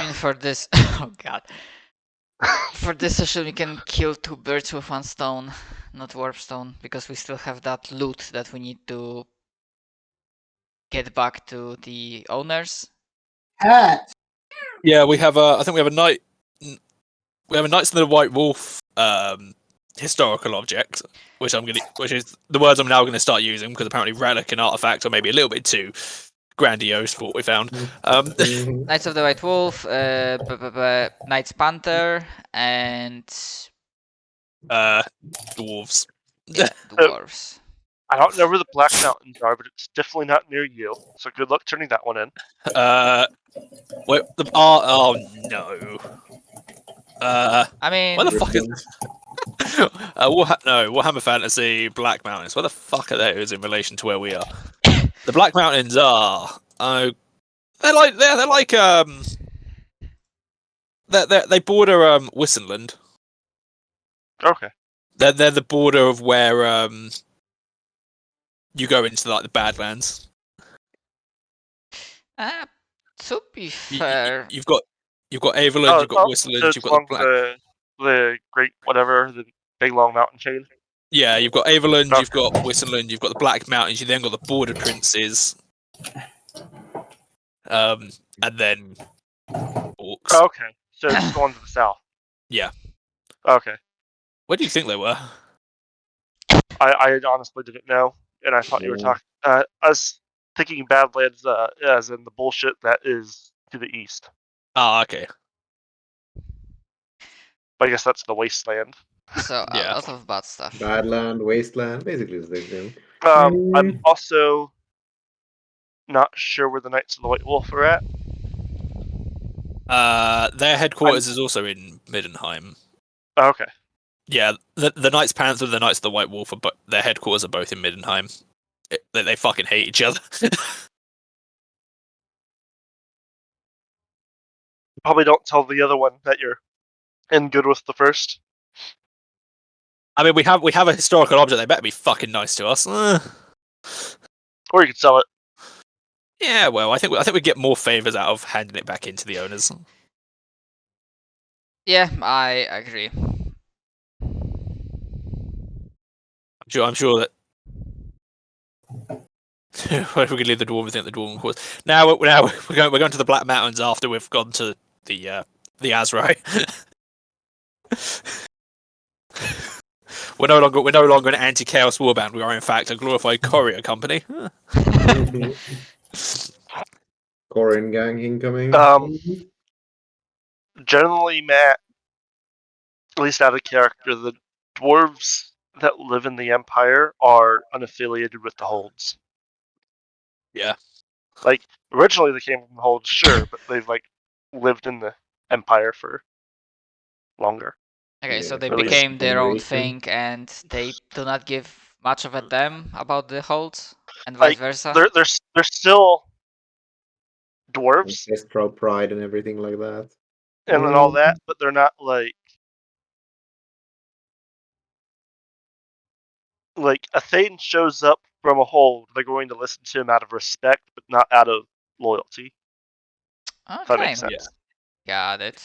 mean, for this... Oh, God. For this session, we can kill 2 birds with 1 stone. Not warp stone, because we still have that loot that we need to get back to the owners. Hat. Yeah, we have I think we have a knight. We have a Knights of the White Wolf historical object, which is the words I'm now going to start using because apparently relic and artifact are maybe a little bit too grandiose for what we found. Knights of the White Wolf, Knights Panther, and dwarves. yeah, dwarves. I don't know where the Black Mountains are, but it's definitely not near you. So good luck turning that one in. Wait, oh no. I mean, Where the fuck is? Warhammer Fantasy Black Mountains. Where the fuck are those in relation to where we are? The Black Mountains are. They border Wissenland. Okay. They're the border of where you go into like the Badlands. to be fair, You've got Averland, you've got Wissenland, you've got the great whatever, the big long mountain chain. Yeah, you've got Averland, you've got Wissenland, you've got the Black Mountains, you then got the Border Princes, and then Orcs. Oh, okay, so it's going to the south. Yeah. Okay. Where do you think they were? I honestly didn't know, and I thought you were talking. I was thinking Badlands as in the bullshit that is to the east. Ah, okay. But I guess that's the wasteland. so Yeah. a lot of bad stuff. Badland, wasteland, basically the same thing. I'm also not sure where the Knights of the White Wolf are at. Their headquarters is also in Middenheim. Oh, okay. Yeah, the Knights Panther and the Knights of the White Wolf their headquarters are both in Middenheim. They fucking hate each other. Probably don't tell the other one that you're in good with the first. I mean, we have a historical object. They better be fucking nice to us. Or you could sell it. Yeah, well, I think we get more favors out of handing it back into the owners. Yeah, I agree. I'm sure that. If we could leave the dwarven thing at the dwarven course. Now we're going to the Black Mountains after we've gone to the Azrai. We're no longer an anti-chaos warband. We are in fact a glorified courier company. Korean gang incoming. Generally, Matt, at least out of character, the dwarves that live in the Empire are unaffiliated with the Holds. Yeah. Like, originally they came from the Holds, sure, but they've, like, lived in the Empire for longer. Okay, so they really became their own generation. thing, and they do not give much of a damn about the holds, and vice Like, versa. they're still dwarves Ancestral pride and everything like that. and all that, but they're not like a Thane shows up from a hold, they're going to listen to him out of respect, but not out of loyalty. If that Okay, makes sense. got it.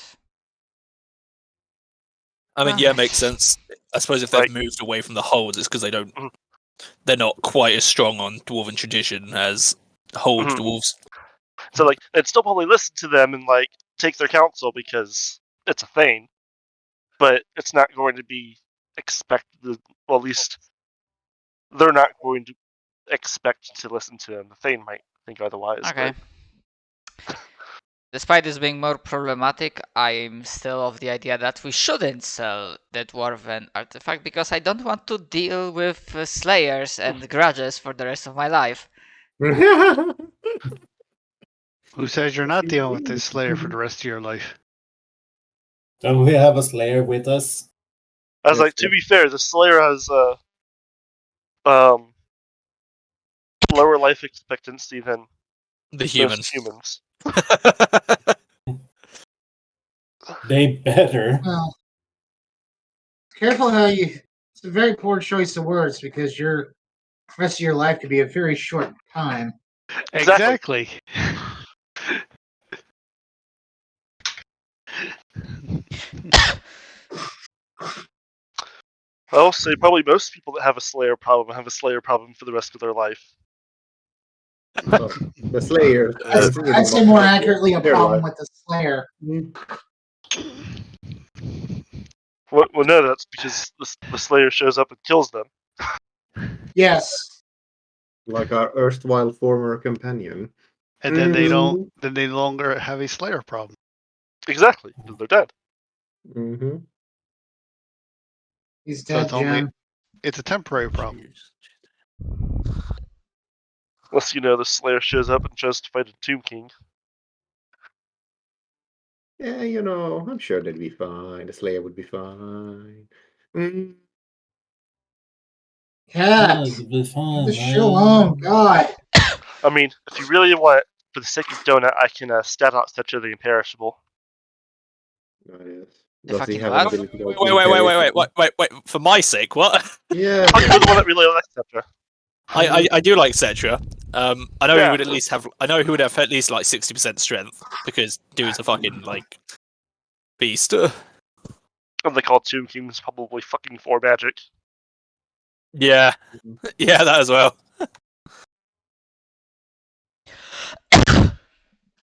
I mean, yeah, makes sense. I suppose if they've Like- moved away from the holds, it's because Mhm. they're not quite as strong on dwarven tradition as hold Mhm. dwarves. So like they'd still probably listen to them and like take their counsel because it's a Thane, but it's not going to be expected. Well, at least they're not going to expect to listen to them. The Thane might think otherwise. Okay. Despite this being more problematic, I'm still of the idea that we shouldn't sell the dwarven artifact because I don't want to deal with slayers and grudges for the rest of my life. Who says you're not dealing with this Slayer for the rest of your life? Don't we have a Slayer with us? I was like, to be fair, the Slayer has lower life expectancy than The most humans. They better. Well, careful how you. It's a very poor choice of words because your rest of your life could be a very short time. Exactly. I'll say probably most people that have a Slayer problem have a Slayer problem for the rest of their life. Well, the Slayer. I'd say more accurately a problem with the Slayer. Well, no, that's because the Slayer shows up and kills them. Yes. Like our erstwhile former companion. And then they Mhm. don't. Then they no longer have a Slayer problem. Exactly, because they're dead. Mm-hmm. He's So dead, it's only. Jen. It's a temporary problem. Unless, the Slayer shows up and tries to fight a Tomb King. Yeah, I'm sure they'd be fine. The Slayer would be fine. Mm. Cat. it'll be fine, Leave the man. shit alone. God. I mean, if you really want, for the sake of Donut, I can stat out Setra the Imperishable. Oh, yes. The Does he fucking have what? an ability to Wait. For my sake, what? Yeah. Oh, you're the one that really likes Setra. I do like Cetra. I know he Yeah. would at least have. I know he would have at least like 60% strength because dude's a fucking like beast. And they call Tomb Kings probably fucking 4 magic. Yeah, yeah, that as well.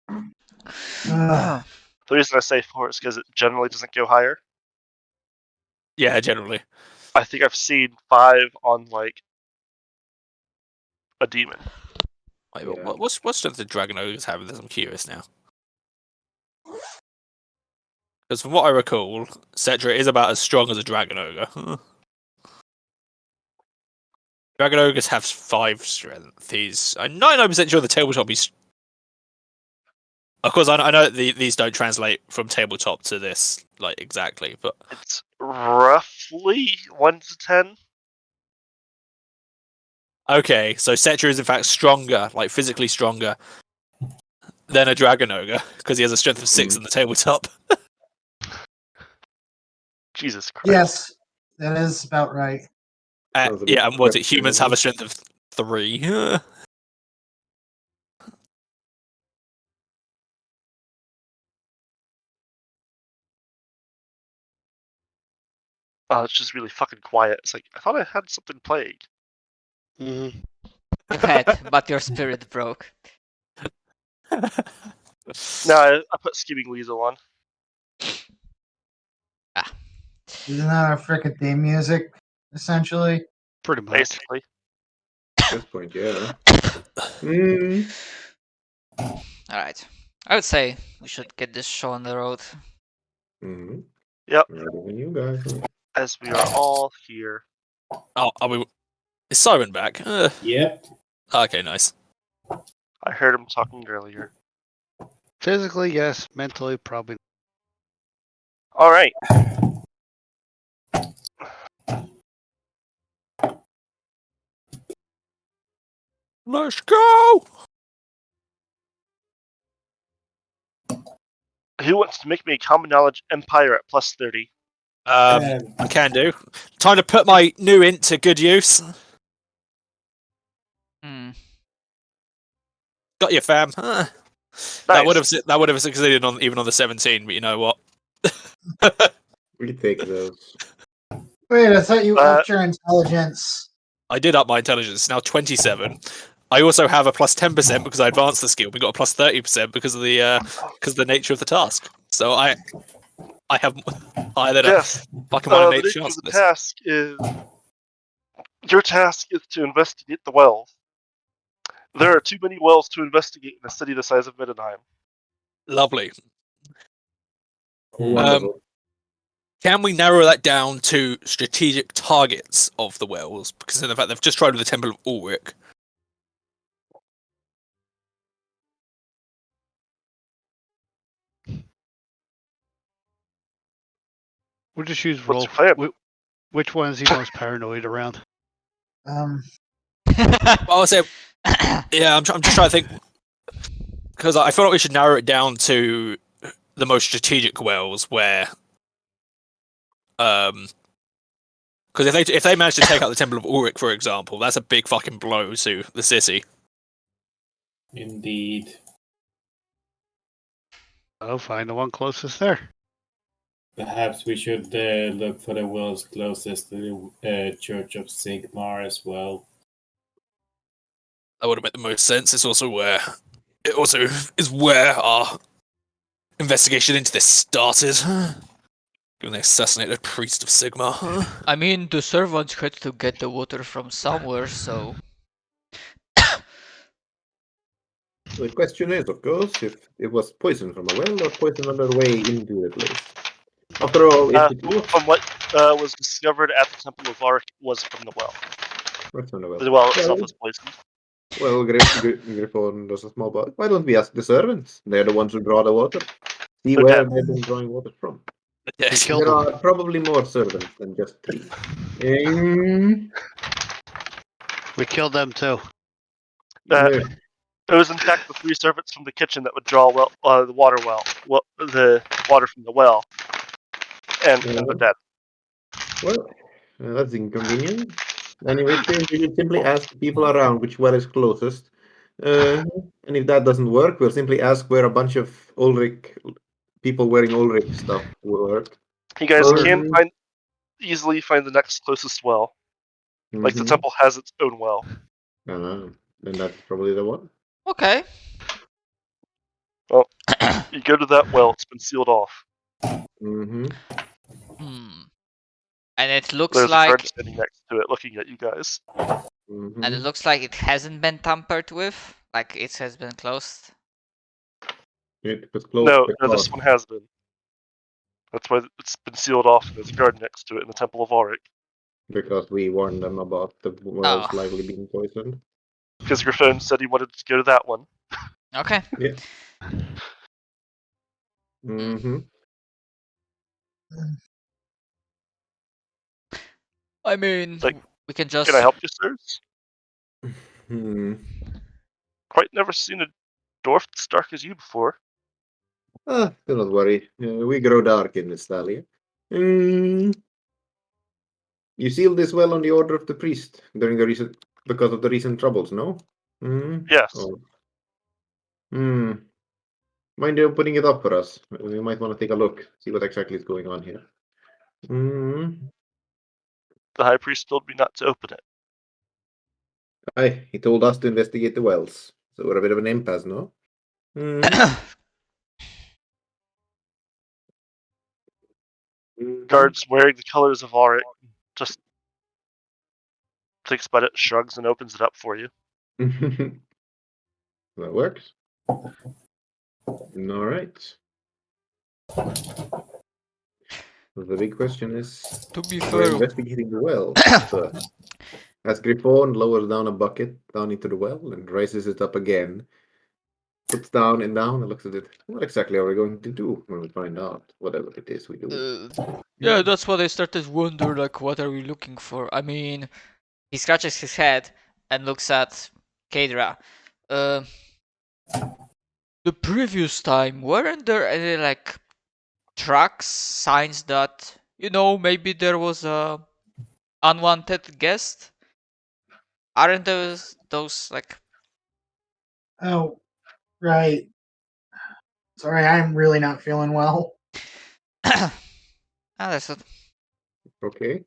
Ugh. The reason I say 4 is because it generally doesn't go higher. Yeah, generally. I think I've seen 5 on, like, a demon. Wait, Yeah. what's strength the Dragon Ogres have? I'm curious now. Because from what I recall, Cetra is about as strong as a Dragon Ogre. Dragon Ogres have 5 strength. I'm 99% sure the tabletop is. Of course, I know that these don't translate from tabletop to this like exactly, but It's roughly 1 to 10. okay. So Cetra is in fact stronger, like physically stronger than a Dragon Ogre because he has a strength of 6 in the tabletop. Jesus Christ. Yes. That is about right. Sounds a bit Yeah, and what is it? questionable. Humans have a strength of 3. Oh, it's just really fucking quiet. It's like, I thought I had something playing. Mm-hmm. You had, but your spirit broke. No, I put Skimming Weasel on. Isn't that our frickin' theme music, essentially? Pretty much. Basically. At this point, yeah. Mm. Alright. I would say we should get this show on the road. Mm-hmm. Yep. Rather than you guys. As we are all here. Oh, is Simon back? Yep. Okay, nice. I heard him talking earlier. Physically, yes. Mentally, probably. Alright. Let's go! Who wants to make me a common knowledge empire at plus 30? I can do. Time to put my new int to good use. Hmm. Got you, fam. Nice. That would have succeeded on even on the 17, but you know what? We take those. Wait, I thought you upped your intelligence. I did up my intelligence. It's now 27. I also have a plus 10% because I advanced the skill. We got a plus 30% because of the nature of the task. So I have higher than Yes. a fucking 1 in The 8 nature chance of of the this. task is... Your task is to investigate the wells. There are too many wells to investigate in a city the size of Middenheim. Lovely. Wonderful. Can we narrow that down to strategic targets of the wells? Because in fact, they've just tried with the Temple of Ulrich. We'll just use What's roll. your plan? Which one is he most paranoid around? Well, I'll say, yeah, I'm just trying to think. Because I feel like we should narrow it down to the most strategic wells where... Because if they manage to take out the Temple of Ulrich, for example, that's a big fucking blow to the city. Indeed. I'll find the one closest there. Perhaps we should look for the wells closest to the Church of Sigmar as well. That would have made the most sense. It also is where our investigation into this started. Given they assassinated a priest of Sigma. I mean, the servants had to get the water from somewhere, so The question is, of course, if it was poison from a well or poison on their way into the place. After all, if it was From what was discovered at the Temple of Ark was from the well. what's on the well? The well itself was poisoned. Well, Griffon does a small part. Why don't we ask the servants? They're the ones who draw the water. See They're where dead. they've been drawing water from. Yes. Killed There them. are probably more servants than just 3. We killed them too. Yeah. It was in fact the 3 servants from the kitchen that would draw the water the water from the well, and they're dead. Well, that's inconvenient. And in which case, we should simply ask people around which well is closest. And if that doesn't work, we'll simply ask where a bunch of Ulrich people wearing Ulrich stuff work. You guys Or- can easily find the next closest well. Like the Mhm. temple has its own well. Then that's probably the one. okay. You go to that well; it's been sealed off. Mm-hmm. And it looks There's a guard like standing next to it, looking at you guys. Mm-hmm. and it looks like it hasn't been tampered with, like it has been closed. It was close. No, this one has been. That's why it's been sealed off. And there's a guard next to it in the Temple of Auric. Because we warned them about the wells Oh. likely being poisoned. Because Griffin said he wanted to go to that one. Okay. Mm-hmm. I mean, Like, we can just. Can I help you, sirs? Hmm. Quite never seen a dwarf as dark as you before. Do not worry. We grow dark in this valley. You sealed this well on the order of the priest during the because of the recent troubles, no? Yes. Oh. Mind opening it up for us? We might want to take a look, see what exactly is going on here. The high priest told me not to open it. Aye, he told us to investigate the wells, so we're a bit of an impasse, no? Guards wearing the colors of Auric just thinks about it, shrugs, and opens it up for you. That works. All right. The big question is, To be we're fair, investigating the well. First. As Griffon lowers down a bucket down into the well and raises it up again, puts down and looks at it. What exactly are we going to do when we find out whatever it is we do? yeah, that's what I started to wonder. Like, what are we looking for? I mean, he scratches his head and looks at Kadra. The previous time, weren't there any like tracks, signs that maybe there was a unwanted guest? Aren't those like? Oh, right. Sorry, I'm really not feeling well. That's it. Okay.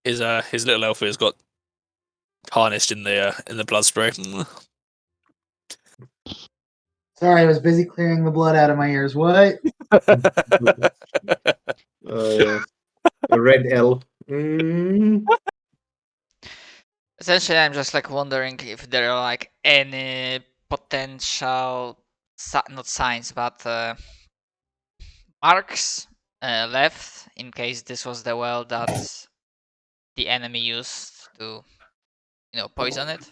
His little elf has got harnessed in the blood spray. Sorry, I was busy clearing the blood out of my ears. What? Yes. A red elf. Essentially, I'm just like wondering if there are like any potential, not signs, but marks left in case this was the well that the enemy used to, poison it.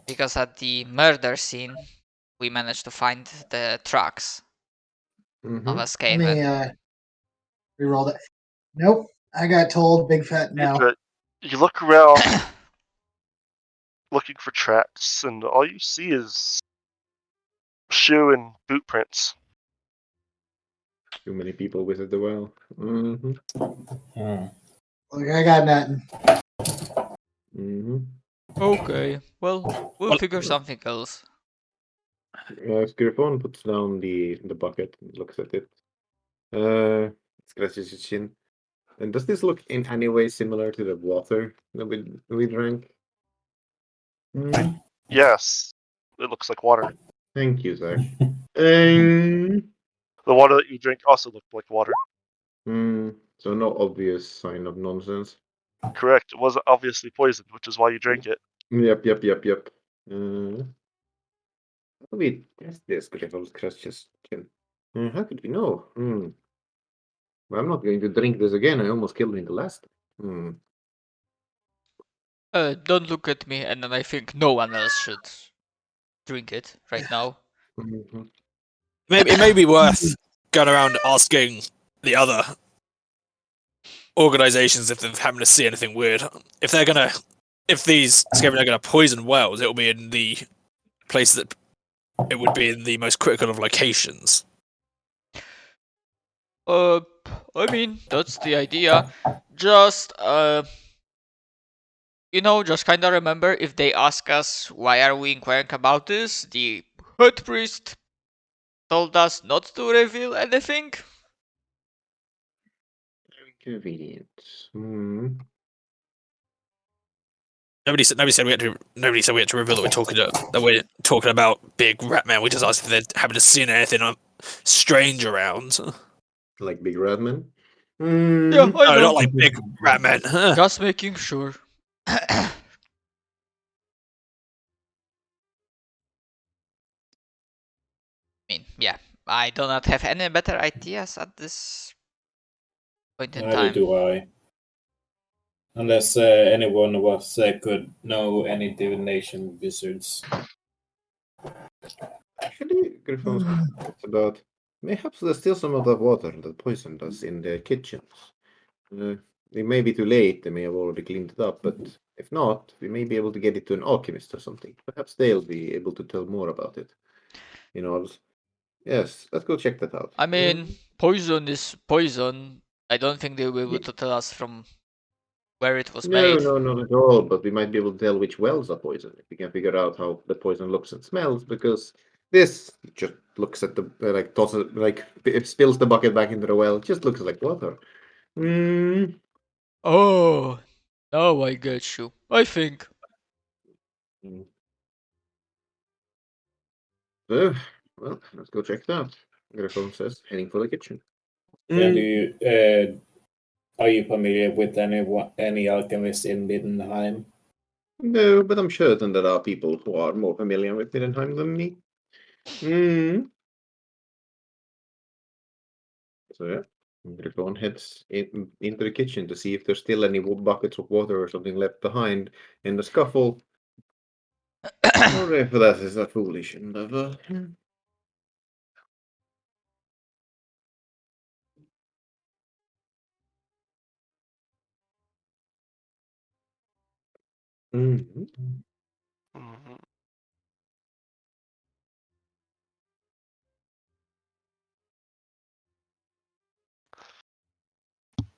Because at the murder scene, we managed to find the tracks of Let escape. me re-roll that. Nope, I got told big fat no. But you look around looking for tracks, and all you see is shoe and boot prints. Too many people visit the well. Look, I got nothing. Okay, well, we'll figure something else. Skrifon puts down the bucket and looks at it. Scratches his chin. And does this look in any way similar to the water that we drank? Yes, it looks like water. Thank you, sir. Um, The water that you drink also looked like water. so no obvious sign of nonsense. Correct. It wasn't obviously poisoned, which is why you drank it. Yep. How do we test this? Griffon scratches chin. How could we know? Well, I'm not going to drink this again. I almost killed me the last time. Don't look at me, and then I think no one else should drink it right now. Mhm. Maybe it may be worth going around asking the other organizations if they've happened to see anything weird. If these Skaven are gonna poison wells, it'll be in the place that it would be in the most critical of locations. I mean, that's the idea. Just, just kind of remember, if they ask us why are we inquiring about this, the head priest told us not to reveal anything. Convenient. Nobody said we had to reveal that we're talking about big rat man. We just asked if they happened to see anything strange around. Like big red man. Yeah, No, I know. not like big rat men. Just making sure. I mean, yeah, I do not have any better ideas at this point in Neither time. do I. Unless anyone of us could know any divination wizards. Actually, Griffon's it's about mayhaps there's still some of that water that poisoned us in the kitchens. It may be too late, they may have already cleaned it up, but if not, we may be able to get it to an alchemist or something. Perhaps they'll be able to tell more about it. Yes, let's go check that out. I mean, poison is poison. I don't think they'll be able to tell us from where it was No, made. no, not at all. But we might be able to tell which wells are poisoned if we can figure out how the poison looks and smells. Because this just looks at the like tosses it spills the bucket back into the well. It just looks like water. Oh, now I get you. I think. Well, let's go check it out. Griffon says, heading for the kitchen. Yeah, are you familiar with any alchemists in Middenheim? No, but I'm certain there are people who are more familiar with Middenheim than me. So yeah, Griffon heads into the kitchen to see if there's still any buckets of water or something left behind in the scuffle. Or if that is a foolish endeavor. Mhm. Mhm.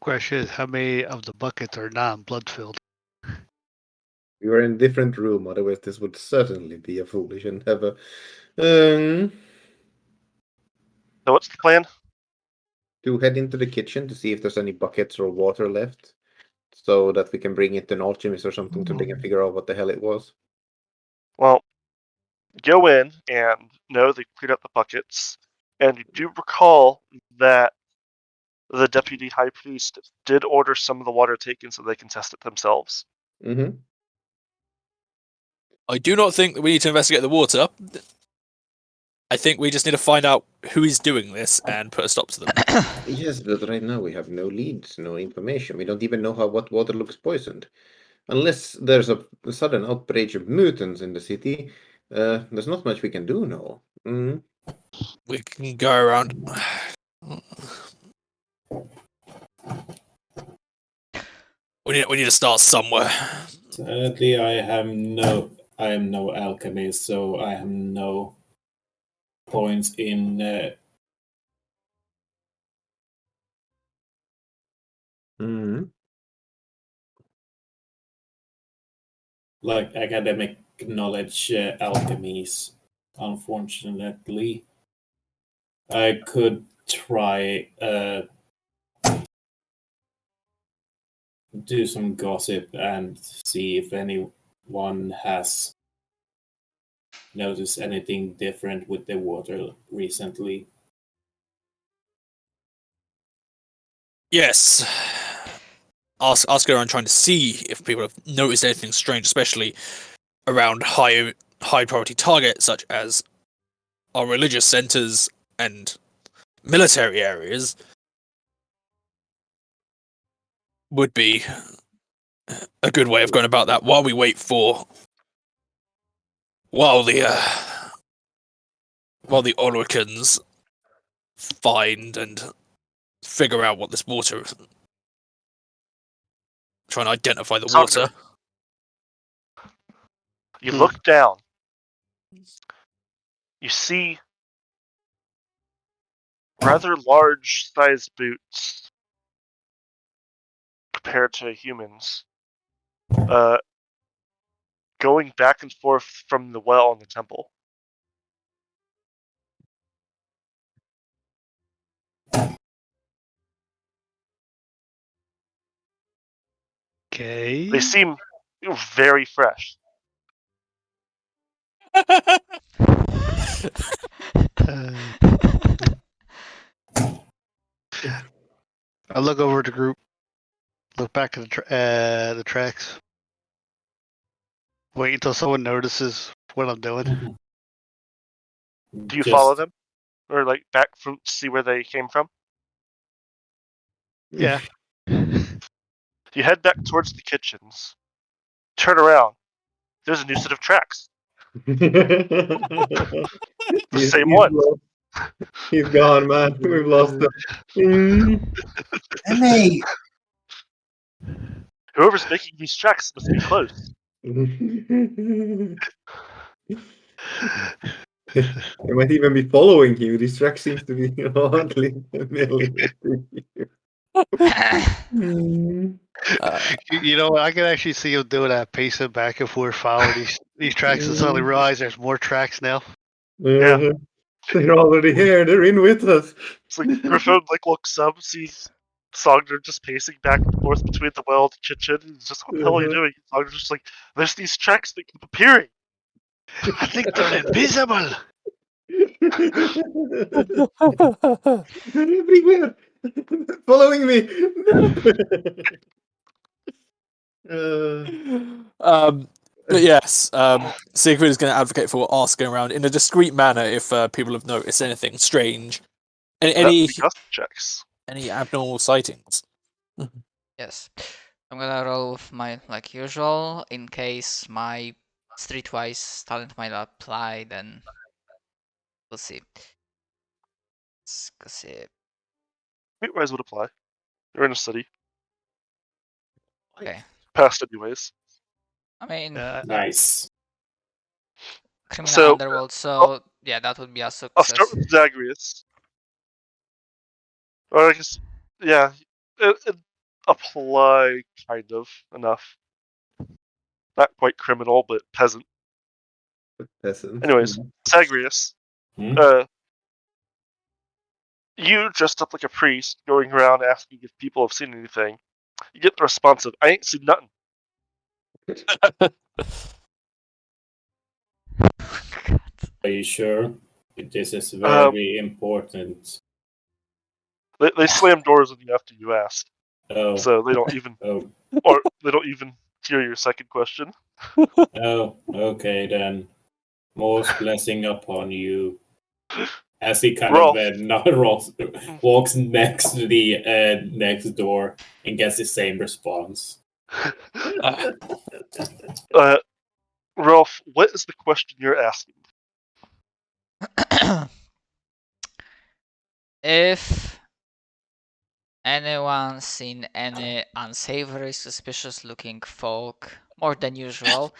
Question is, how many of the buckets are non-blood filled? We were in a different room, otherwise this would certainly be a foolish endeavor. Um, So what's the plan? to head into the kitchen to see if there's any buckets or water left, so that we can bring it to an alchemist or something so they can figure out what the hell it was. Well, go in and know they cleared up the buckets, and you do recall that the deputy high priest did order some of the water taken so they can test it themselves. Mm-hmm. I do not think that we need to investigate the water. I think we just need to find out who is doing this and put a stop to them. Yes, but right now we have no leads, no information. We don't even know what water looks poisoned. Unless there's a sudden outbreak of mutants in the city, there's not much we can do now. We can go around. We need to start somewhere. Sadly, I am no alchemist, so I have no points in like academic knowledge alchemies. unfortunately. I could try do some gossip and see if anyone has noticed anything different with the water recently. Yes. Ask around trying to see if people have noticed anything strange, especially around high priority targets such as our religious centers and military areas would be a good way of going about that while we wait for while the Oricans find and figure out what this water is. Try and identify the Soccer. water. You look down. You see rather large-sized boots compared to humans, going back and forth from the well in the temple. Okay. They seem very fresh. I look over at the group, look back at the tracks, wait until someone notices what I'm doing. Do you follow them, or like back from see where they came from? Yeah. You head back towards the kitchens. Turn around. There's a new set of tracks. The same one. He's gone, man. We've lost him. Hey, Whoever's making these tracks must be close. They might even be following you. This track seems to be oddly familiar to you. You know, I can actually see him doing that, pacing back and forth, following these tracks, and suddenly realize there's more tracks now. Yeah. They're already here. They're in with us. It's like Griffin like looks up, sees Sogner just pacing back and forth between the well and the kitchen, and he's just, what the hell are you doing? Sogner's just like, there's these tracks that keep appearing. I think they're invisible. They're everywhere. Following me. But yes, Siegfried is going to advocate for asking around in a discreet manner if people have noticed anything strange, any Gust checks. any abnormal sightings. Yes. I'm gonna roll with my like usual in case my streetwise talent might not apply, then we'll see. Let's see. Streetwise would apply. They're in a city. Okay. Past anyways. I mean Nice. criminal So- underworld, so yeah, that would be a I'll success. start with Zagreus. Or I guess, yeah, it apply kind of enough. Not quite criminal, but peasant. Peasant. Anyways, Zagreus, Hmm? you dressed up like a priest, going around asking if people have seen anything. You get the response of, I ain't seen nothing. Are you sure? This is very important. They slam doors on you after you ask, Oh, so they don't even, oh, or they don't even hear your second question. oh, okay then. Most blessing upon you. As he kind Rolf. of walks next to the next door and gets the same response. Rolf, what is the question you're asking? If anyone seen any unsavory, suspicious looking folk, more than usual,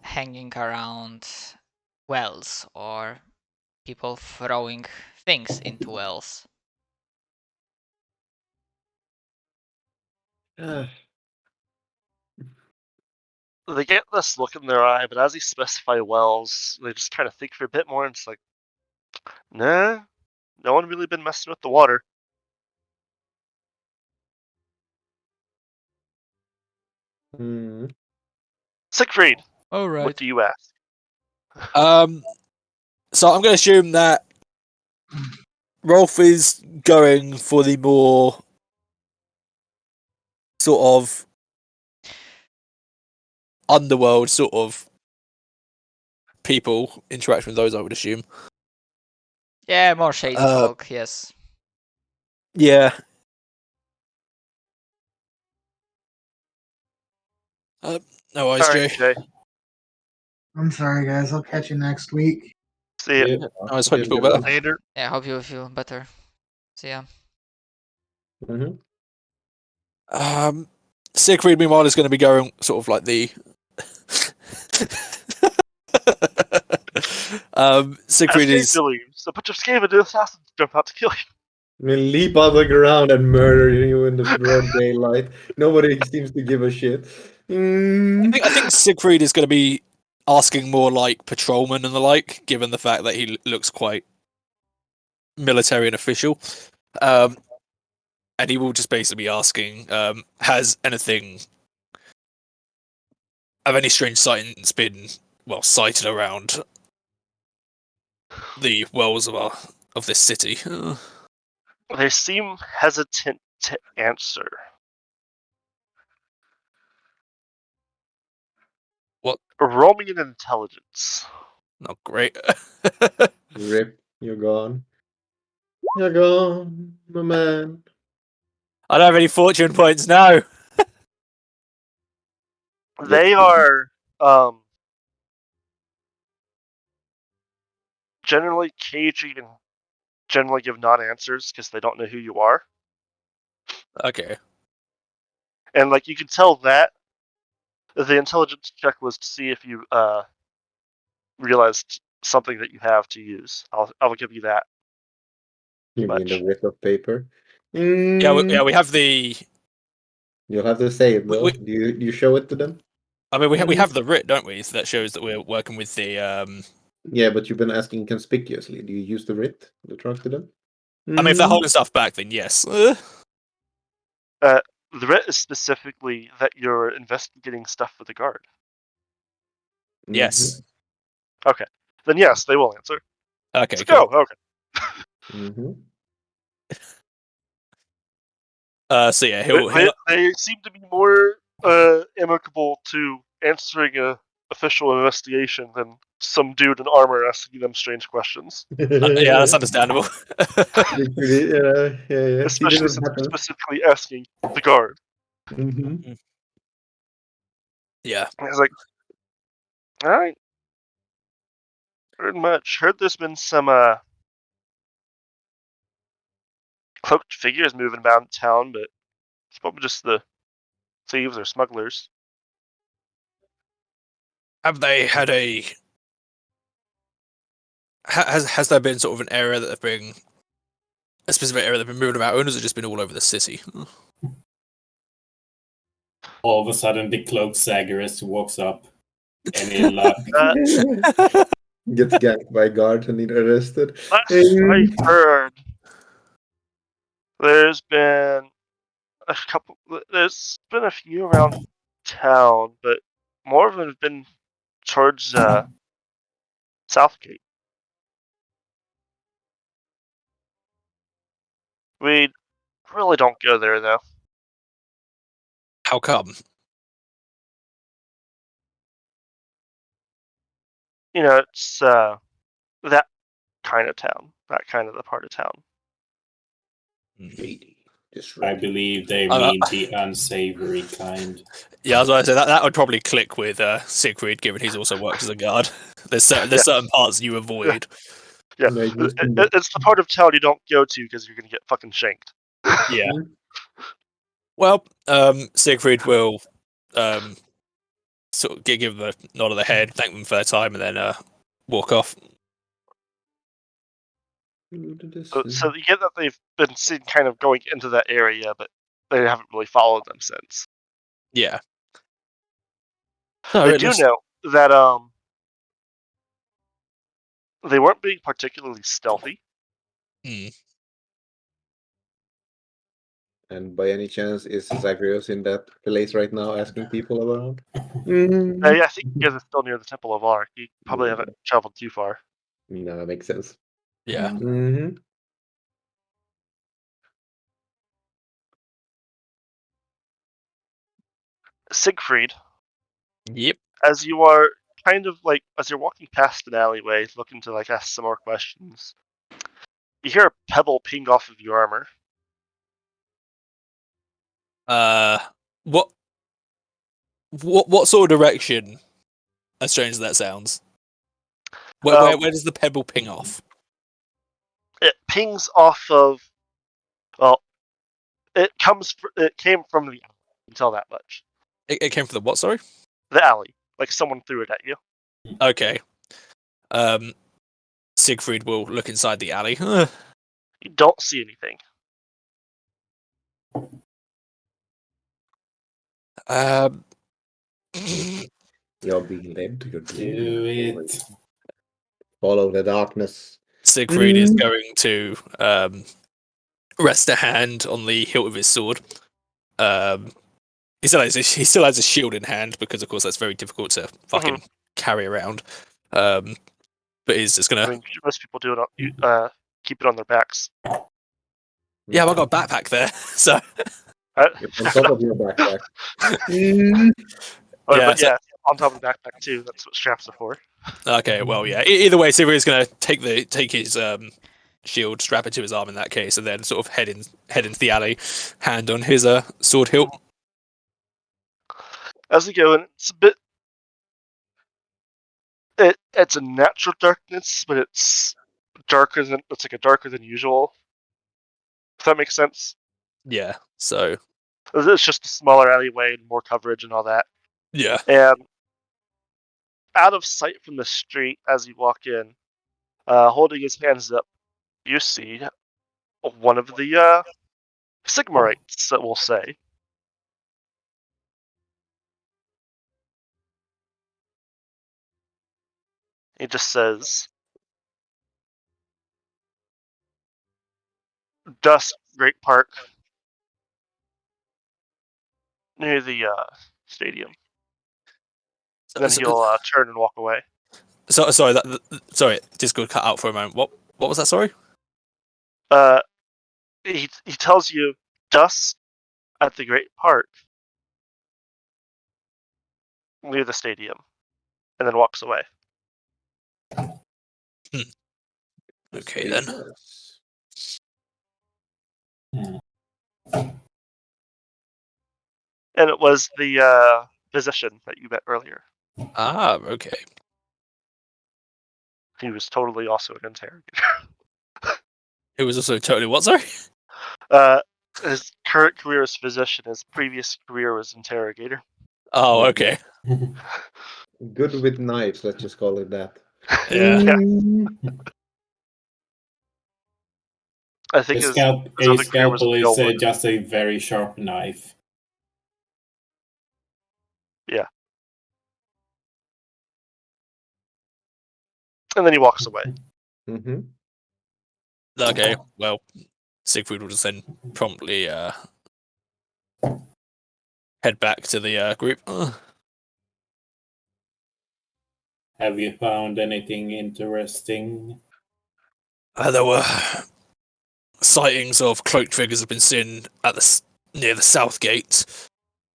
hanging around wells or people throwing things into wells. They get this look in their eye, but as you specify wells, they just kind of think for a bit more, and it's like, nah, no one really been messing with the water. Hmm. Siegfried, All what right. do you ask? So I'm going to assume that Rolf is going for the more sort of underworld sort of people interaction with those, I would assume. Yeah, more shady folk. Yes. Yeah. No worries, All Jay. right, Jay. I'm sorry, guys. I'll catch you next week. See ya. Yeah. I just hope you feel better. Later. Yeah, I hope you feel better. See ya. Mm-hmm. Siegfried, meanwhile, is going to be going sort of like the. Siegfried As Jay is. believes, a bunch of scaven assassins jump out to kill you. They leap on the ground and murder you in the broad daylight. Nobody seems to give a shit. I think Siegfried is going to be asking more like patrolman and the like, given the fact that he looks quite military and official. And he will just basically be asking, has anything of any strange sightings been sighted around the wells of this city? They seem hesitant to answer. What? Roll me an intelligence. Not great. Rip, you're gone. You're gone, my man. I don't have any fortune points now. They are generally cagey and generally give non-answers because they don't know who you are. Okay. And like you can tell that the intelligence check was to see if you realized something that you have to use. I'll give you that. You mean the Much. rip of paper? Yeah, we have the. You'll have to say it though. We- Do you show it to them? I mean, we have the writ, don't we? So that shows that we're working with the. Yeah, but you've been asking conspicuously. Do you use the writ to talk to them? I mean, if they're holding stuff back, then yes. The writ is specifically that you're investigating stuff for the guard. Yes. Okay. Then yes, they will answer. Okay. Let's Cool. go. Okay. Mm-hmm. So yeah, he'll. They seem to be more amicable to answering a official investigation than some dude in armor asking them strange questions. Yeah, that's understandable. Yeah. See, this Especially is since they're happen. specifically asking the guard. Mm-hmm. Yeah. And it's like, all right. Heard much. Heard there's been some cloaked figures moving about town, but it's probably just the thieves or smugglers. Have they had a? Has there been sort of an area that they've been a specific area they've been moving about, or has it just been all over the city? All of a sudden, the cloaked Zagreus walks up. Any luck? Gets ganked by guards and need arrested. Last I heard, there's been a couple. There's been a few around town, but more of them have been towards Southgate. We really don't go there though. How come? You know, it's that kind of town, that kind of the part of town. Shady. I believe they Uh, mean the unsavory kind. Yeah, I was about to say that would probably click with Siegfried, given he's also worked as a guard. There's certain parts you avoid. Yeah, Yeah, you can- it's the part of town you don't go to because you're gonna get fucking shanked. Yeah. Well, Siegfried will sort of give them a nod of the head, thank them for their time, and then walk off. So you get that they've been seen kind of going into that area, but they haven't really followed them since. Yeah. No, They it do looks- know that they weren't being particularly stealthy. Hmm. And by any chance, is Zagreus in that place right now asking people around? Yeah, I think you guys are still near the Temple of Ark. You probably Yeah. haven't traveled too far. No, that makes sense. Yeah. Mm-hmm. Siegfried, Yep. as you are kind of like as you're walking past an alleyway, looking to like ask some more questions, you hear a pebble ping off of your armor. What sort of direction? As strange as that sounds. Where does the pebble ping off? It pings off of. Well, it came from the alley. You can tell that much. It came from the what? Sorry. The alley, like someone threw it at you. Okay. Siegfried will look inside the alley. You don't see anything. Um. You're being led to your Do doom. it. Follow the darkness. Siegfried is going to rest a hand on the hilt of his sword. He still has a shield in hand because, of course, that's very difficult to fucking carry around. But he's just gonna. I mean, most people do it. Keep it on their backs. Yeah, I've got a backpack there, so. It's on top of your backpack. But yeah, on top of the backpack too. That's what straps are for. Okay, well, yeah. Either way, Siegfried's gonna take his shield, strap it to his arm in that case, and then sort of head into the alley, hand on his sword hilt. As we go, and it's a bit. It's a natural darkness, but it's like a darker than usual. If that makes sense. Yeah. So. It's just a smaller alleyway and more coverage and all that. Yeah. And out of sight from the street as you walk in, holding his hands up, you see one of the Sigmarites, that we'll say. He just says, Dusk, Great Park, near the stadium. And then he'll turn and walk away. Sorry, sorry, Discord cut out for a moment. What was that? Sorry. He tells you dusk at the Great Park, near the stadium, and then walks away. Okay then. And it was the physician that you met earlier. Ah, okay. He was totally also an interrogator. It was also totally what? Sorry. His current career is physician. His previous career was interrogator. Oh, okay. Good with knives, let's just call it that. Yeah. I think A his other career was scalpel is millwood. just a very sharp knife. Yeah. And then he walks away. Mm-hmm. Okay. Well, Siegfried will just then promptly head back to the group. Have you found anything interesting? There were sightings of cloaked figures have been seen at near the south gate.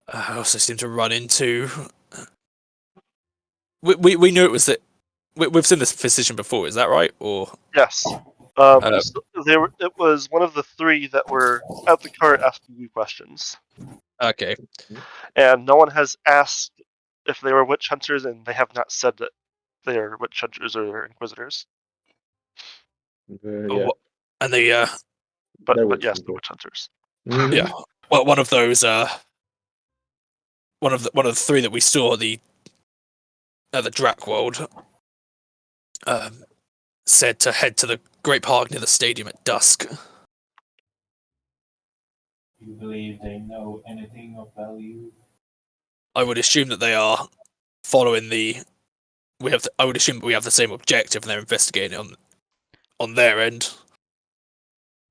I also seem to run into. We knew it was that. We've seen this physician before. Is that right? Or Yes. It was one of the three that were at the cart asking you questions. okay. And no one has asked if they were witch hunters, and they have not said that they are witch hunters or inquisitors. Yeah. And the But They're witch yes, the hunters. witch hunters. Mhm. yeah. Well, one of those one of the three that we saw at the Drakwold said to head to the Great Park near the stadium at dusk. You believe they know anything of value? I would assume that they are following the. I would assume we have the same objective, and they're investigating on their end.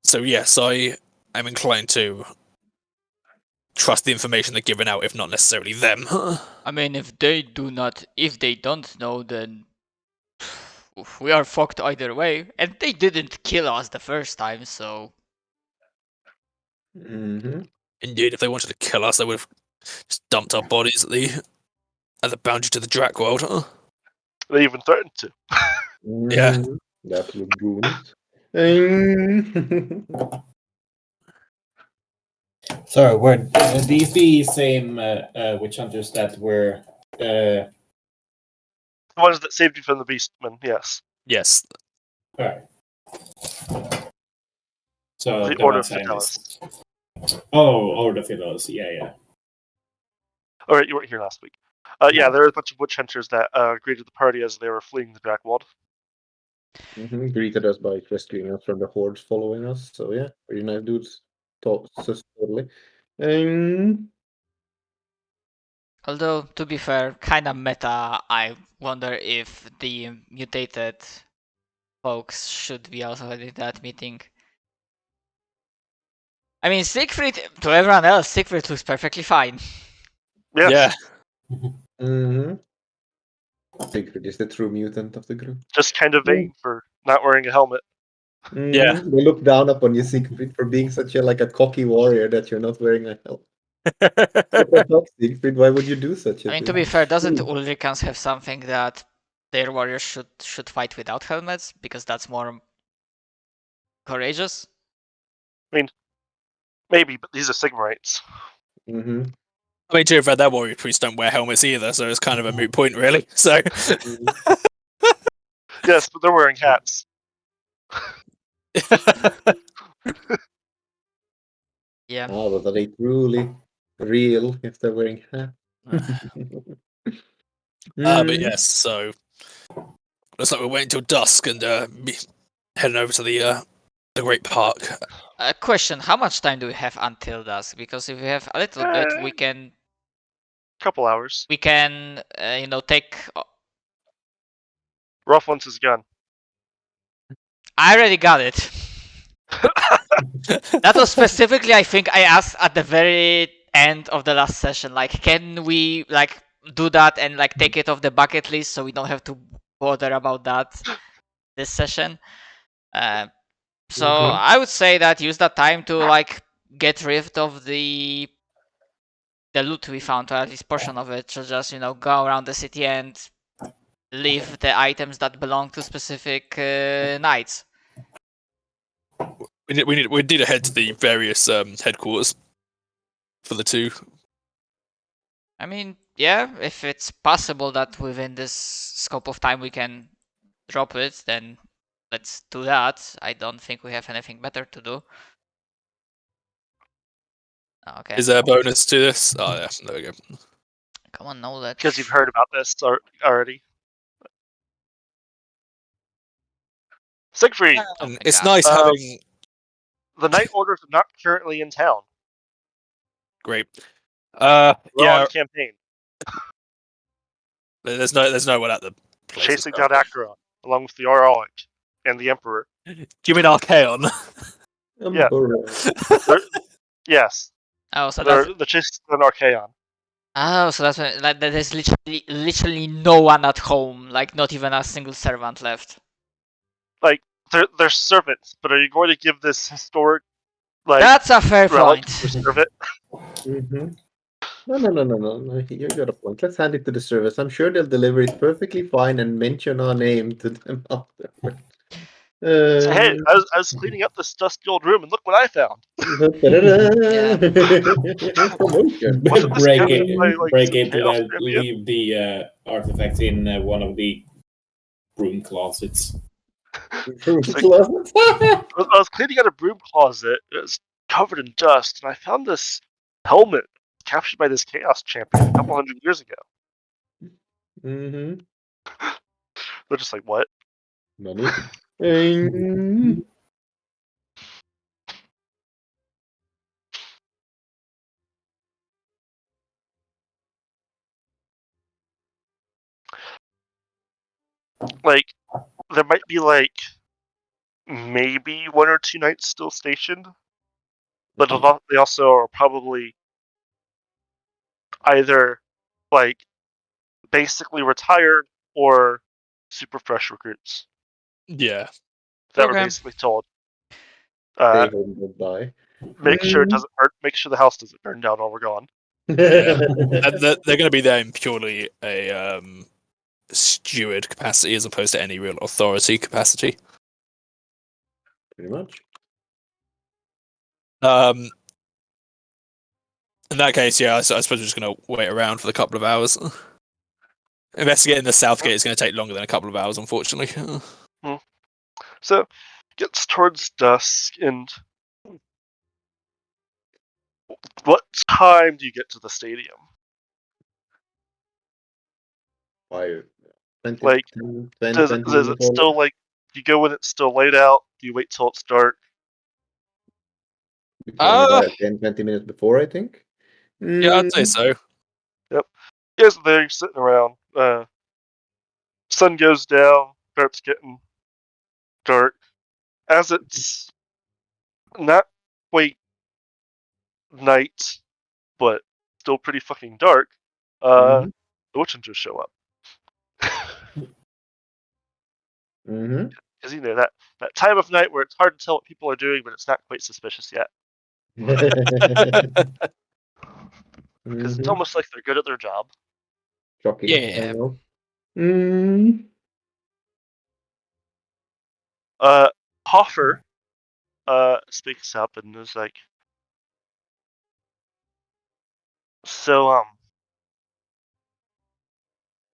So yes, I am inclined to trust the information they're giving out, if not necessarily them. I mean, if they don't know, then we are fucked either way. And they didn't kill us the first time, so Mm-hmm. Indeed, if they wanted to kill us, they would have just dumped our bodies at the boundary to the Drac world. They even threatened to. Yeah. That's what goons. Um, So were these the same witch hunters that were? The ones that saved you from the beastmen, yes. Yes. All right. So The the Order ones of I Fidelis. missed. Oh, Order of Fidelis. Yeah. All right, you weren't here last week. Yeah, there were a bunch of witch hunters that greeted the party as they were fleeing the Dracwald. greeted us by rescuing us from the hordes following us. So yeah, pretty nice dudes. Totally. although to be fair, kinda meta, I wonder if the mutated folks should be also at that meeting. I mean, Siegfried, to everyone else, Siegfried looks perfectly fine. Yes, Yeah. Mm-hmm. Siegfried is the true mutant of the group. just kind of vain for not wearing a helmet. Yeah. They look down upon you, Siegfried, for being such a cocky warrior that you're not wearing a helmet. What the fuck, Siegfried? Why would you do such a I mean, thing? to be fair, doesn't Ulricans have something that their warriors should fight without helmets because that's more courageous? Maybe, but these are Sigmarites. Mm-hmm. I mean, to be fair, their warrior priests don't wear helmets either, so it's kind of a moot point, really. So. Yes, but they're wearing hats. Yeah. But are they truly real if they're wearing hats? But yes, so looks like we're waiting till dusk and heading over to the Great Park. A question: how much time do we have until dusk? Because if we have a little bit, we can Couple hours. take. Ruff wants his gun. I already got it. That was specifically, I think, I asked at the very end of the last session. Like, can we do that and take it off the bucket list so we don't have to bother about that this session? So I would say that use that time to get rid of the loot we found, or at least portion of it. So just go around the city and leave the items that belong to specific knights. We need to head to the various headquarters for the two. I mean, yeah, if it's possible that within this scope of time we can drop it, then let's do that. I don't think we have anything better to do. Okay. Is there a bonus to this? Oh yeah, there we go. Come on, no, let's. Because you've heard about this already. Siegfried, It's nice having. the Knight Orders are not currently in town. Great. They're Yeah. on campaign. There's no one at the place. Chasing down Acra, along with the Auralic and the Emperor. Do you mean Archaon? Yeah. Yes. Oh, so that's. They're chasing down Archaon. Oh, so that's there's literally no one at home, not even a single servant left. They're servants, but are you going to give this historic That's a fair relic point. to servant? Mm-hmm. No. You got a point. Let's hand it to the service. I'm sure they'll deliver it perfectly fine and mention our name to them afterwards. Hey, I was cleaning up this dusty old room, and look what I found. Promotion. Wasn't this break given it, by, break some into chaos that. champion? Leave the artifact in one of the broom closets. I was cleaning out a broom closet. It was covered in dust, and I found this helmet captured by this chaos champion a couple hundred years ago. Mm-hmm. They're just like, what? Money. like there might be like maybe 1 or 2 knights still stationed, but they also are probably either like basically retired or super fresh recruits Yeah. that were Okay. basically told, Stay home, don't die. make sure it doesn't burn, make sure the house doesn't burn down while we're gone. Yeah. They're going to be there in purely a steward capacity as opposed to any real authority capacity. Pretty much. In that case, yeah, I suppose we're just going to wait around for a couple of hours. Investigating the south gate is going to take longer than a couple of hours, unfortunately. So it gets towards dusk, and what time do you get to the stadium? Why? 20, Like, 10, 10, does 20 it minutes still like? Do you go when it's still laid out? Do you wait till it's dark? before, about 10, 20 minutes before, I think. Yeah, I'd say so. Yep. You guys are there, you're sitting around. Sun goes down, starts getting dark. As it's not quite night, but still pretty fucking dark, the witch hunters show up. Mm-hmm. Because you know that time of night where it's hard to tell what people are doing, but it's not quite suspicious yet. Because it's almost like they're good at their job. Shocking. Yeah. I know. Mm. Hoffer speaks up and is like, so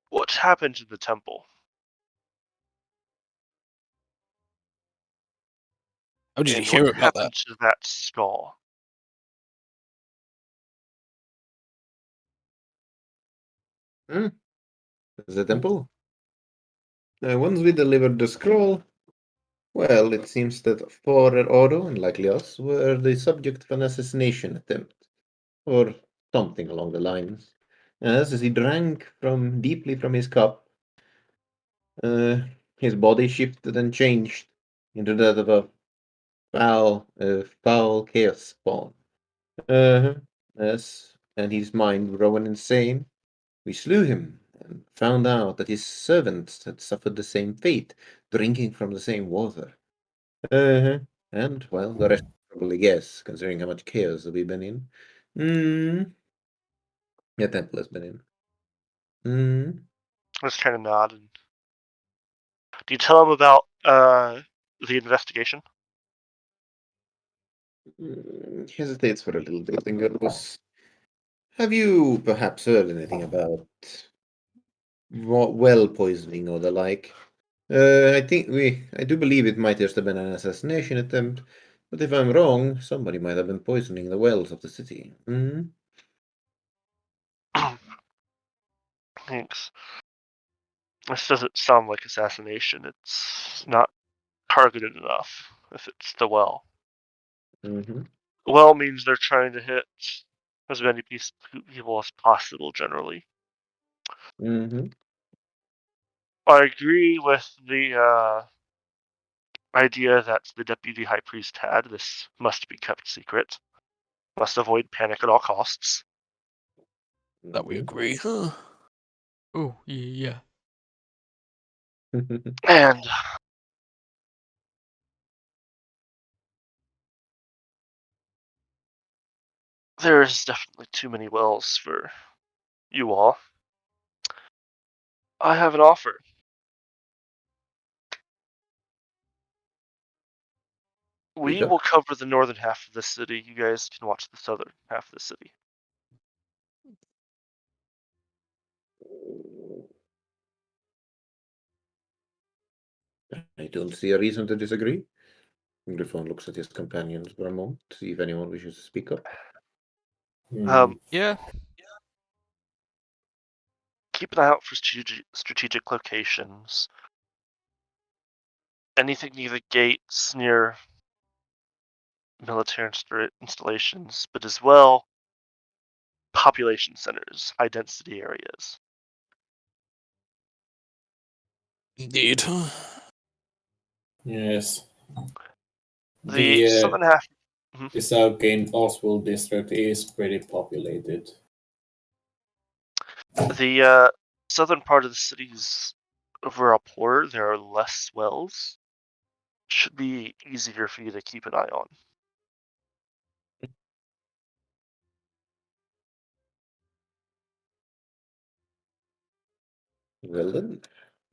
what happened to the temple? How did you And hear what about happened that? to that skull? The temple. Once we delivered the scroll, well, it seems that Father Odo, and likely us, were the subject of an assassination attempt, or something along the lines. As he drank deeply from his cup, his body shifted and changed into that of a foul chaos spawn. Yes, and his mind growing insane, we slew him and found out that his servants had suffered the same fate, drinking from the same water. And, well, the rest probably guess, considering how much chaos we've been in. Yeah, Temple has been in. I just kind of nod. And do you tell him about the investigation? Hesitates for a little bit and goes, have you perhaps heard anything about well poisoning or the like? I do believe it might just have been an assassination attempt, but if I'm wrong, somebody might have been poisoning the wells of the city. Thanks. This doesn't sound like assassination. It's not targeted enough if it's the well. Mm-hmm. Well means they're trying to hit as many people as possible generally. Mm-hmm. I agree with the idea that the deputy high priest had. This must be kept secret. Must avoid panic at all costs. That we agree. Oh, yeah. And there's definitely too many wells for you all. I have an offer. We will cover the northern half of the city. You guys can watch the southern half of the city. I don't see a reason to disagree. Griffon looks at his companions for a moment, see if anyone wishes to speak up. Yeah. Keep an eye out for strategic locations. Anything near the gates, near military installations, but as well population centers, high density areas. Indeed. Yes. The southern half. The Southgate Oswald district is pretty populated. The southern part of the city is overall poorer. There are less wells. Should be easier for you to keep an eye on. Well then,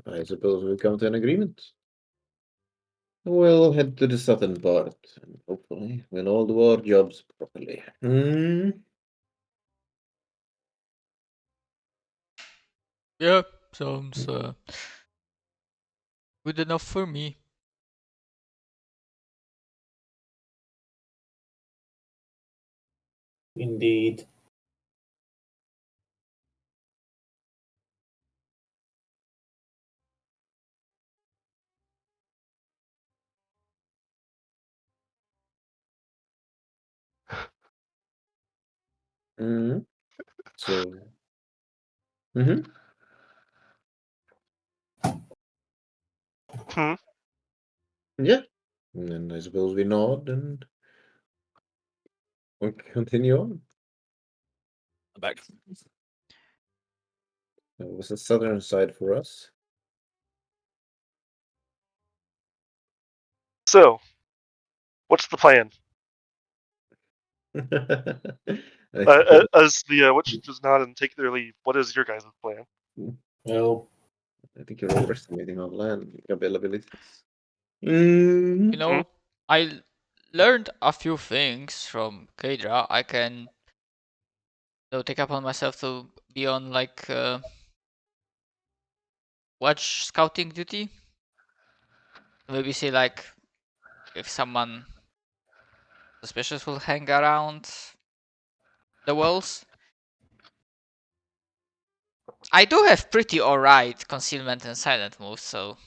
I suppose we'll come to an agreement. We'll head to the southern part, and hopefully we'll all do our jobs properly. Yeah, sounds good enough for me. Indeed. So, yeah. And then I suppose we nod and we'll continue on. I'm back. That was the southern side for us. So, what's the plan? As the witch does not and take their leave, what is your guys' plan? Well, I think you're overestimating our land availabilities. You know, I learned a few things from Kadra. I can take upon myself to be on like watch scouting duty. Maybe see like if someone suspicious will hang around the wells. I do have pretty alright concealment and silent moves, so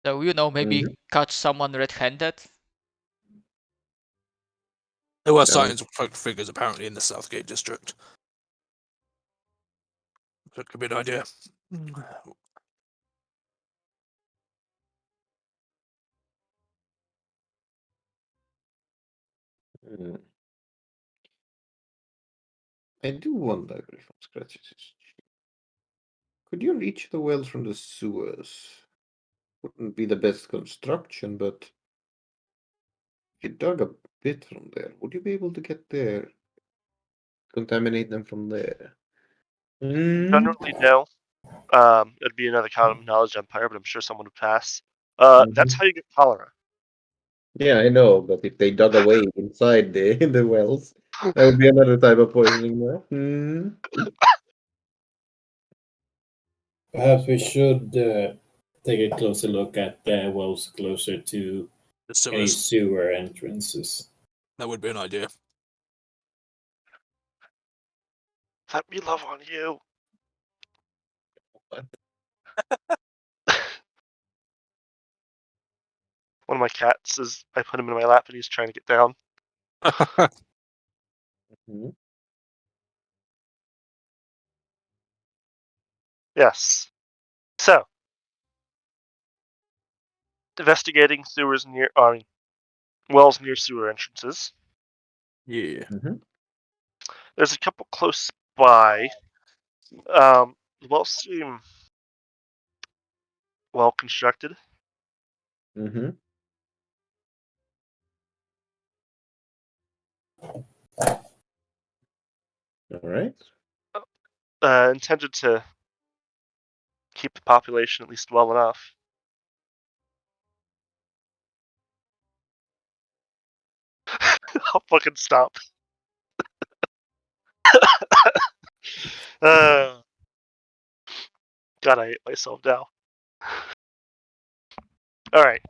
maybe catch someone red-handed. There were sightings of cloaked figures apparently in the Southgate district. That could be an idea. I do wonder if I'm scratching this. Could you reach the wells from the sewers? Wouldn't be the best construction, but if you dug a bit from there, would you be able to get there? Contaminate them from there? Generally, no. It'd be another common knowledge empire, but I'm sure someone would pass. That's how you get cholera. Yeah, I know, but if they dug away inside the wells, that would be another type of poisoning there. perhaps we should take a closer look at the wells closer to The any sewers. sewer entrances. That would be an idea. Let me love on you. What? One of my cats is. I put him in my lap and he's trying to get down. Yes. So, investigating sewers near, wells near sewer entrances. Yeah. There's a couple close by. The wells seem well constructed. All right. Intended to keep the population at least well enough. I'll fucking stop. God, I hate myself now. Alright.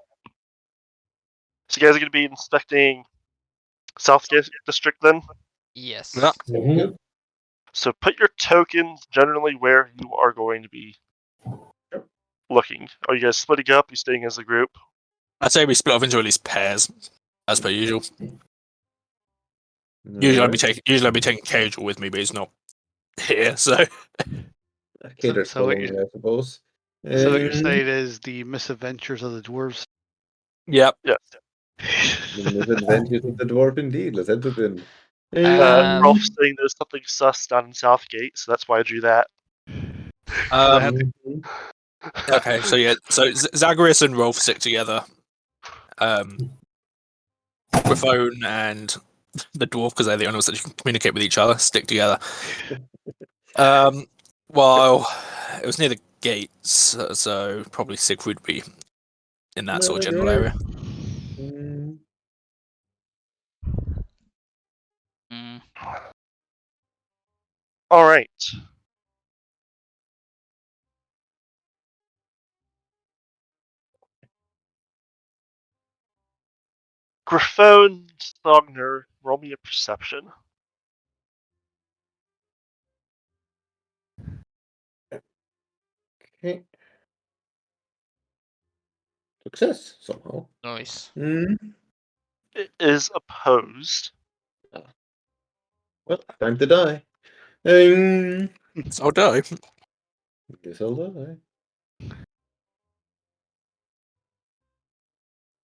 So you guys are going to be inspecting South District then? Yes. Yeah. So put your tokens generally where you are going to be looking. Are you guys splitting up? Are you staying as a group? I'd say we split off into at least pairs, as per usual. Usually I'd be taking Casual with me, but he's not here, so caters so what following, I suppose. So what you're saying is the misadventures of the dwarves. Yep. Yeah. The misadventures of the dwarf, indeed. Let's enter them. Rolf's saying there's something sus down in Southgate, so that's why I drew that. Okay, so yeah, so Zagreus and Rolf stick together. Griffone and the dwarf, because they're the only ones that can communicate with each other, stick together. While it was near the gates, so probably Siegfried would be in that sort of general area. All right. Griffone, Thogner, roll me a perception. Okay. Success, somehow. Nice. It is opposed. Well, time to die. So die. Guess I'll die.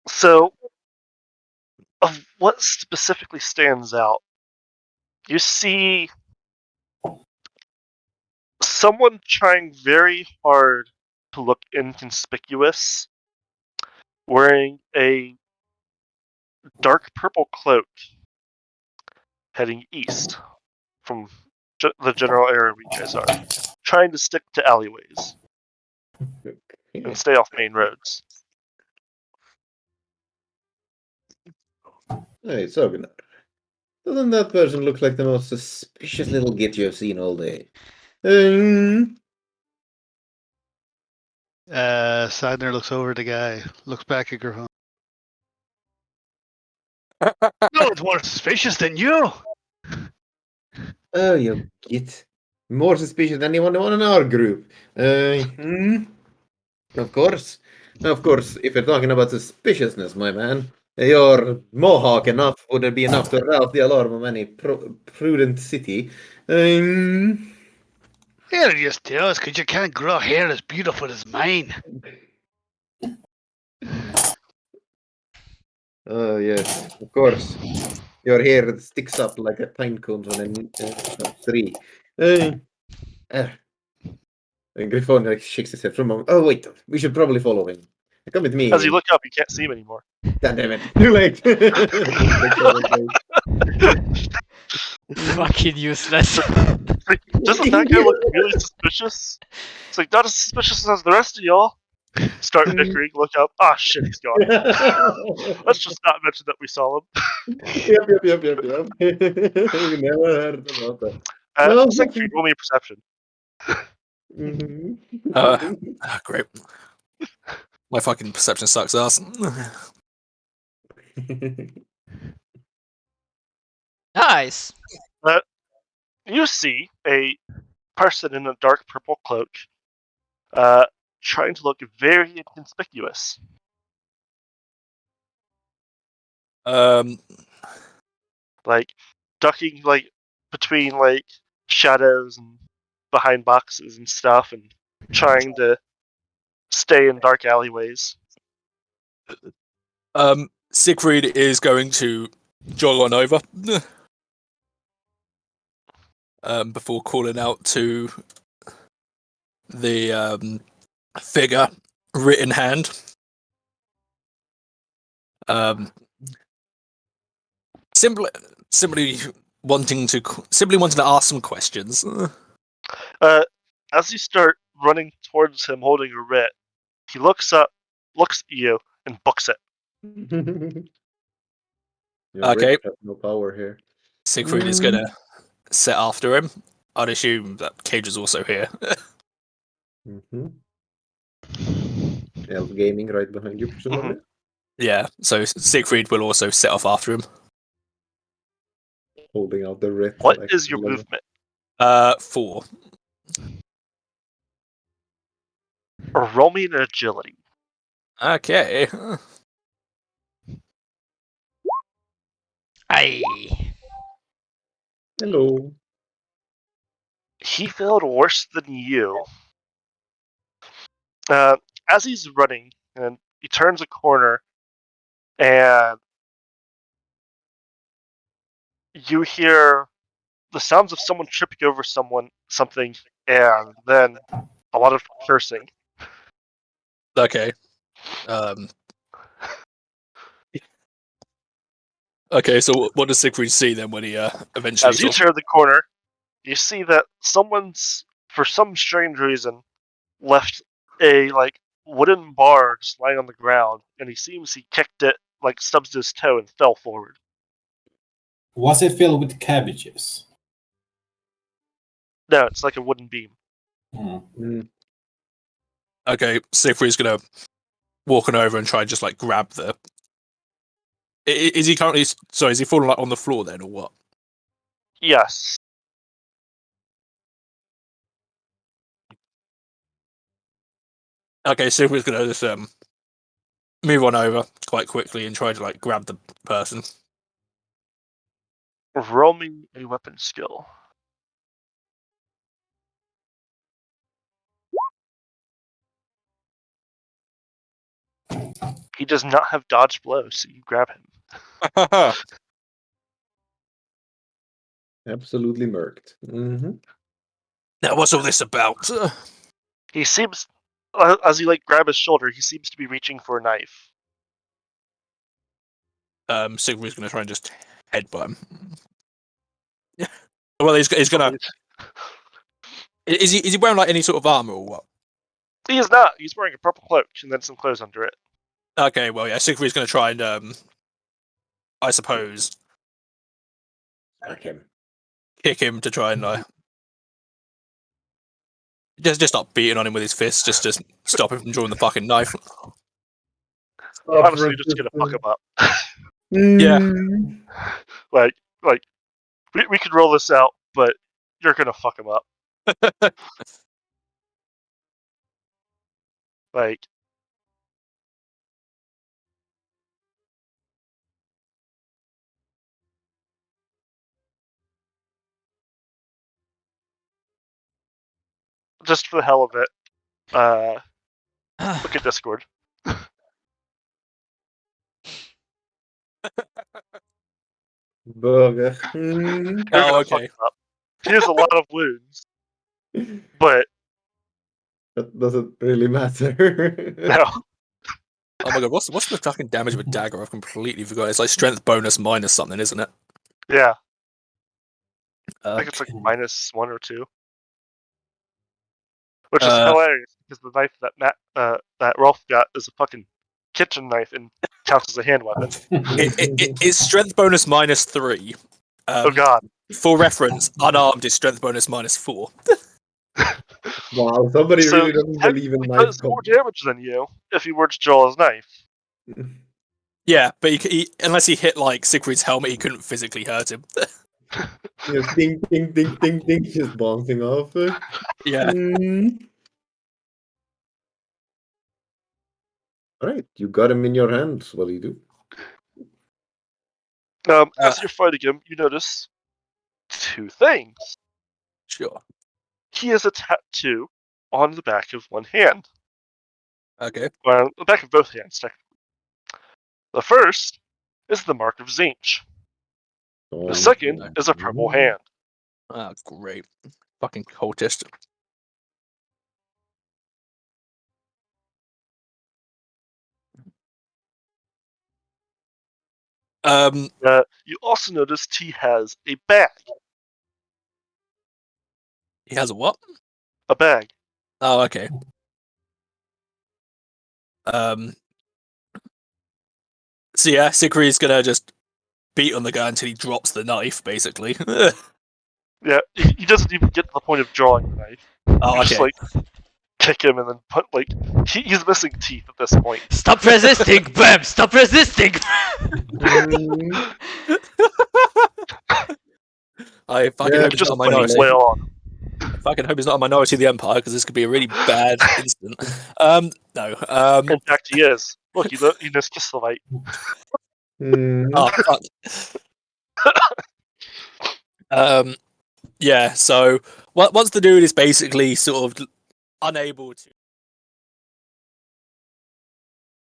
So, of what specifically stands out, you see someone trying very hard to look inconspicuous, wearing a dark purple cloak, heading east from the general area where you guys are, trying to stick to alleyways and stay off main roads. Hey, Sogunar. Doesn't that person look like the most suspicious little git you've seen all day? Sadner looks over at the guy, looks back at Griffon. No one's more suspicious than you. Oh, you git. More suspicious than anyone in our group. Of course. Of course, if you're talking about suspiciousness, my man, your mohawk enough would be enough to rouse the alarm of any prudent city. Here, just tell us, because you can't grow hair as beautiful as mine. Oh, yes, of course. Your hair sticks up like a pine cone on a tree. And Griffon like, shakes his head for a moment. Oh, wait, we should probably follow him. Come with me. As you look up, you can't see him anymore. God damn it. Too late. Fucking useless. Doesn't that guy look really suspicious? It's like, not as suspicious as the rest of y'all. Start bickering, look up. Ah, shit, he's gone. Let's just not mention that we saw him. Yep. We never heard about that. Well, Siegfried, roll me a perception. Great. My fucking perception sucks ass. Nice. You see a person in a dark purple cloak trying to look very inconspicuous. Like ducking like between like shadows and behind boxes and stuff, and trying to stay in dark alleyways. Siegfried is going to jog on over before calling out to the figure written hand. Simply wanting to ask some questions. As you start running towards him holding a writ, he looks up, looks at you, and books it. Okay. Has no power here. Siegfried is going to set after him. I'd assume that Cage is also here. Elf Gaming right behind you, presumably. Yeah, so Siegfried will also set off after him. Holding out the writ. What is your movement? 4. Roll me an agility. Okay. Aye. Hello. He failed worse than you. As he's running, and he turns a corner, and you hear the sounds of someone tripping over something, and then a lot of cursing. Okay. Okay, so what does Siegfried see then when he eventually As you turn the corner, you see that someone's, for some strange reason, left a wooden bar just lying on the ground, and he kicked it, stubbed his toe and fell forward. Was it filled with cabbages? No, it's like a wooden beam. Okay, Siegfried's gonna walk on over and try and just like grab the. Is he currently? Sorry, is he falling like on the floor then, or what? Yes. Okay, Siegfried's gonna just move on over quite quickly and try to like grab the person. Roll me a weapon skill. He does not have dodge blows, so you grab him. Absolutely murked. Now, what's all this about? He seems, as you grab his shoulder, he seems to be reaching for a knife. Siegfried's gonna try and just headbutt him. Well, he's gonna. Is he wearing like any sort of armor or what? He is not. He's wearing a purple cloak and then some clothes under it. Okay, well, yeah, Siegfried's gonna try and I suppose kick him to try and just start beating on him with his fists, just to stop him from drawing the fucking knife. Honestly, just gonna fuck him up. Yeah. We could roll this out, but you're gonna fuck him up. Just for the hell of it, look at Discord. Burger. Oh, okay. He has a lot of wounds, but That doesn't really matter. no. Oh my god, what's the fucking damage of a dagger? I've completely forgotten. It's like strength bonus minus something, isn't it? Yeah. I think it's like -1 or 2. Which is hilarious because the knife that Rolf got is a fucking kitchen knife and counts as a hand weapon. It's strength bonus -3. Oh god. For reference, unarmed is strength bonus -4. Wow, somebody So really doesn't believe in he knife does more damage than you if he were to draw his knife. Yeah, but he unless he hit like Siegfried's helmet, he couldn't physically hurt him. Just ding, ding, ding, ding, ding, just bouncing off. Yeah. Alright, you got him in your hands. What do you do? As you're fighting him, you notice 2 things. Sure. He has a tattoo on the back of one hand. Okay. Well, the back of both hands, technically. The first is the mark of Zinch. The second is a purple hand. Ah, great. Fucking cultist. You also noticed he has a bag. He has a what? A bag. Oh, okay. So yeah, Siegfried's gonna just beat on the guy until he drops the knife, basically. Yeah, he doesn't even get to the point of drawing the knife. Oh, You okay. just kick him and then put he's missing teeth at this point. Stop resisting, Bam! Stop resisting! I fucking Yeah, hope it's Just not a fucking minority. wail on him. I fucking hope it's not a minority of the Empire, because this could be a really bad incident. No. In fact, he is. Look, he just kissed the light. Oh, fuck. Yeah, so once the dude is basically sort of unable to